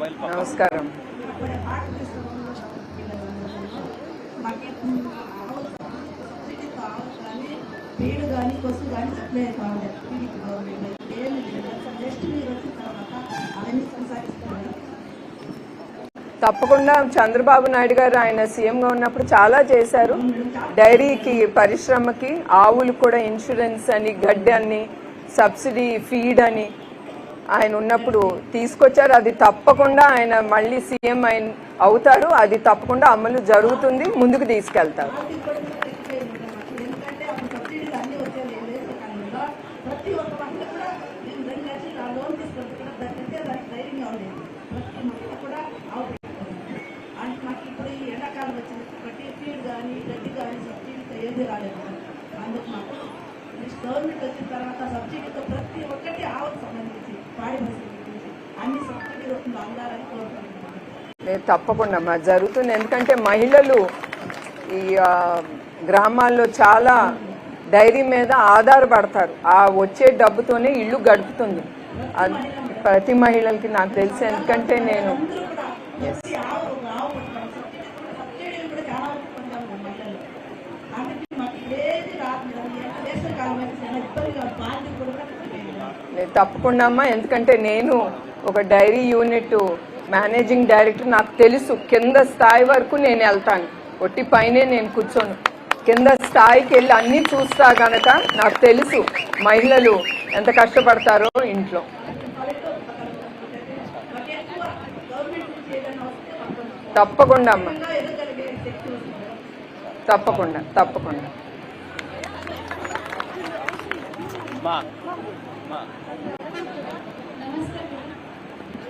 నమస్కారం. తప్పకుండా చంద్రబాబు నాయుడు గారు ఆయన సీఎంగా ఉన్నప్పుడు చాలా చేశారు. డైరీకి, పరిశ్రమకి, ఆవులు కూడా ఇన్సూరెన్స్ అని, గడ్డి అని, సబ్సిడీ ఫీడ్ అని ఆయన ఉన్నప్పుడు తీసుకొచ్చారు. అది తప్పకుండా ఆయన మళ్ళీ సీఎం అవుతారు. అది తప్పకుండా అమలు జరుగుతుంది, ముందుకు తీసుకెళ్తారు. గవర్నమెంట్ వచ్చిన తర్వాత సబ్సిడీతో ప్రతి ఒక్కటి ఆవుకు సంబంధించి పాడి అన్ని సబ్సిడీ రూపంలో అందాలని కోరుకుంటున్నాను. తప్పకుండా జరుగుతుంది. ఎందుకంటే మహిళలు ఈ గ్రామాల్లో చాలా డైరీ మీద ఆధారపడతారు. ఆ వచ్చే డబ్బుతోనే ఇల్లు గడుపుతుంది ప్రతి మహిళలకి నాకు తెలిసి. ఎందుకంటే నేను తప్పకుండా అమ్మా, ఎందుకంటే నేను ఒక డైరీ యూనిట్ మేనేజింగ్ డైరెక్టర్. నాకు తెలుసు కింద స్థాయి వరకు నేను వెళ్తాను. ఒట్టి పైనే నేను కూర్చోను, కింద స్థాయికి వెళ్ళి అన్నీ చూస్తా కనుక నాకు తెలుసు మహిళలు ఎంత కష్టపడతారో ఇంట్లో. తప్పకుండా అమ్మా, తప్పకుండా తప్పకుండా.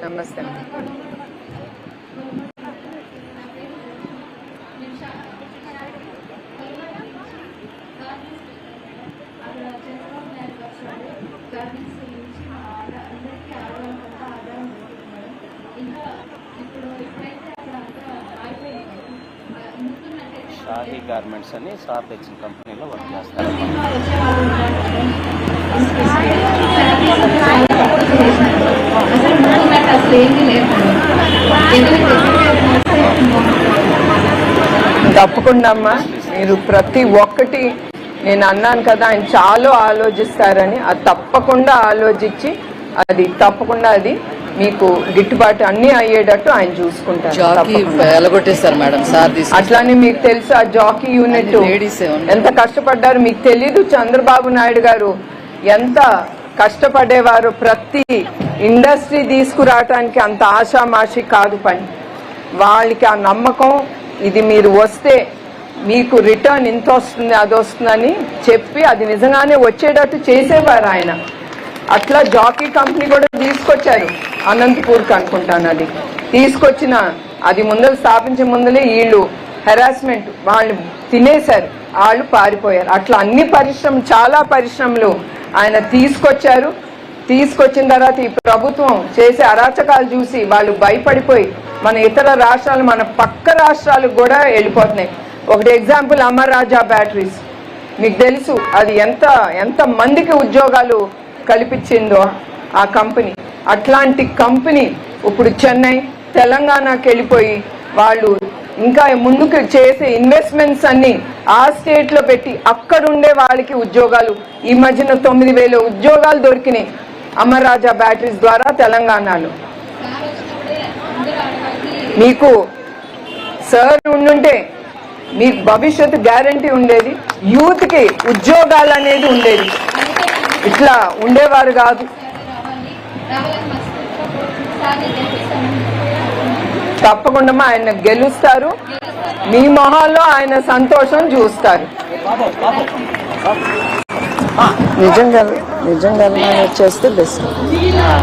నమస్తే. షాహీ గార్మెంట్స్ అని సార్ తెచ్చిన కంపెనీలో వర్క్ చేస్తారు. తప్పకుండా అమ్మా, మీరు ప్రతి ఒక్కటి నేను అన్నాను కదా ఆయన చాలా ఆలోచిస్తారని. అది తప్పకుండా ఆలోచించి అది తప్పకుండా అది మీకు గిట్టుబాటు అన్ని అయ్యేటట్టు ఆయన చూసుకుంటారు. అట్లానే మీకు తెలుసు ఆ జాకీ యూనిట్ ఎంత కష్టపడ్డారు మీకు తెలీదు. చంద్రబాబు నాయుడు గారు ఎంత కష్టపడేవారు. ప్రతి ఇండస్ట్రీ తీసుకురావటానికి అంత ఆషామాషి కాదు పని. వాళ్ళకి ఆ నమ్మకం, ఇది మీరు వస్తే మీకు రిటర్న్ ఇంత వస్తుంది అది వస్తుందని చెప్పి అది నిజంగానే వచ్చేటట్టు చేసేవారు ఆయన. అట్లా జాకీ కంపెనీ కూడా తీసుకొచ్చారు అనంతపూర్కి అనుకుంటాను. అది తీసుకొచ్చిన అది ముందర స్థాపించే ముందలే వీళ్ళు హెరాస్మెంట్ వాళ్ళు తినేశారు, వాళ్ళు పారిపోయారు. అట్లా అన్ని పరిశ్రమలు, చాలా పరిశ్రమలు ఆయన తీసుకొచ్చారు. తీసుకొచ్చిన తర్వాత ఈ ప్రభుత్వం చేసే అరాచకాలు చూసి వాళ్ళు భయపడిపోయి మన ఇతర రాష్ట్రాలు, మన పక్క రాష్ట్రాలకు కూడా వెళ్ళిపోతున్నాయి. ఒకటి ఎగ్జాంపుల్ అమర్ రాజా బ్యాటరీస్, మీకు తెలుసు అది ఎంత మందికి ఉద్యోగాలు కల్పించిందో ఆ కంపెనీ. అట్లాంటి కంపెనీ ఇప్పుడు చెన్నై, తెలంగాణకి వెళ్ళిపోయి వాళ్ళు ఇంకా ముందుకు చేసే ఇన్వెస్ట్మెంట్స్ అన్ని ఆ స్టేట్లో పెట్టి అక్కడుండే వాళ్ళకి ఉద్యోగాలు. ఈ మధ్యన 9,000 ఉద్యోగాలు దొరికినాయి అమర్ రాజా బ్యాటరీస్ ద్వారా తెలంగాణలో. మీకు సార్ ఉండుంటే మీకు భవిష్యత్తు గ్యారంటీ ఉండేది, యూత్కి ఉద్యోగాలు అనేది ఉండేది. ఇట్లా ఉండేవారు కాదు. తప్పకుండా ఆయన గెలుస్తారు. మీ మొహాల్లో ఆయన సంతోషం చూస్తారు. నిజంగా చేస్తే బెస్ట్.